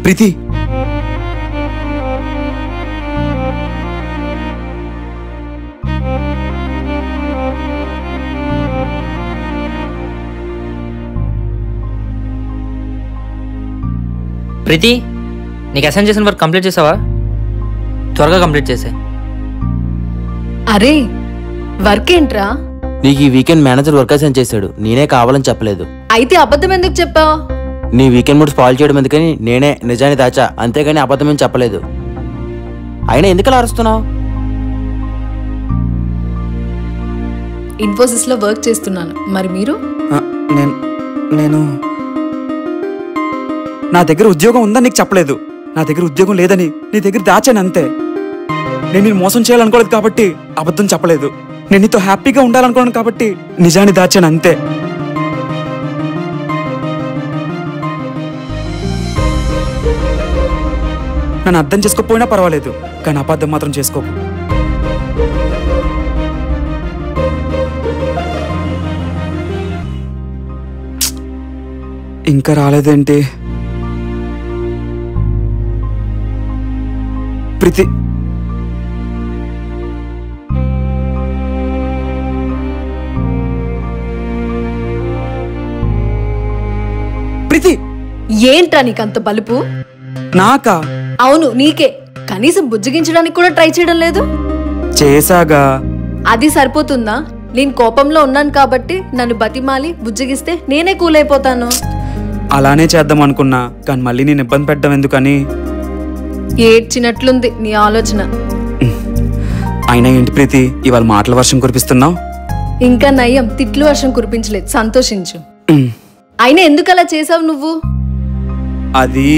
ప్రీతి ప్రీతి, నీకు అసైన్ చేసిన work complete చేసావా? త్వరగా కంప్లీట్ చేసే. అరే వర్క్ ఏంట్రా? నీకు ఈ వీకెండ్ మేనేజర్ వర్క్ అసైన్ చేశాడు, నేనే కావాలని చెప్పలేదు. అయితే అబద్ధం ఎందుకు చెప్పావు? నీ వీకెండ్ మూడ్ స్పాయిల్ చేయడం ఎందుకని నేనే నిజాన్ని దాచా, అంతేగాని అబద్ధం ఏం చెప్పలేదు. అయినా ఎందుకలా అరుస్తున్నావు? ఇన్ఫోసిస్ లో వర్క్ చేస్తున్నాను. మరి మీరు? నేను నా దగ్గర ఉద్యోగం ఉందని నీకు చెప్పలేదు. నా దగ్గర ఉద్యోగం లేదని నీ దగ్గర దాచాను అంతే. నేను నేను మోసం చేయాలనుకోలేదు కాబట్టి అబద్ధం చెప్పలేదు. నేను నీతో హ్యాపీగా ఉండాలనుకున్నాను కాబట్టి నిజాన్ని దాచాను అంతే. నన్ను అర్థం చేసుకోకపోయినా పర్వాలేదు, కానీ అబద్ధం మాత్రం చేసుకోకు. ఇంకా రాలేదేంటి? ప్రీతి ప్రీతి ఏంట్రా నీకంత బలుపు? నాకా? అవును నీకే. కనీసం బుజ్జగించడానికి కూడా ట్రై చేయడం లేదు. చేసాగా. అది సరిపోతుందా? నేను కోపంలో ఉన్నాను కాబట్టి నన్ను బతిమాలి బుజ్జగిస్తే నేనే కూల్ అయిపోతాను. అలానే చేద్దాం అనుకున్నా, కానీ మళ్ళీ నేను ఇబ్బంది పెట్టడం ఎందుకని. ఏడ్చినట్లుంది నీ ఆలోచన. అయినా ఏంటి ప్రీతి, ఇవాళ మాటల వర్షం కురిపిస్తున్నావు? ఇంకా నయ్యం, తిట్లు వర్షం కురిపించలేదు, సంతోషించు. అయినా ఎందుకు అలా చేసావు నువ్వు? అది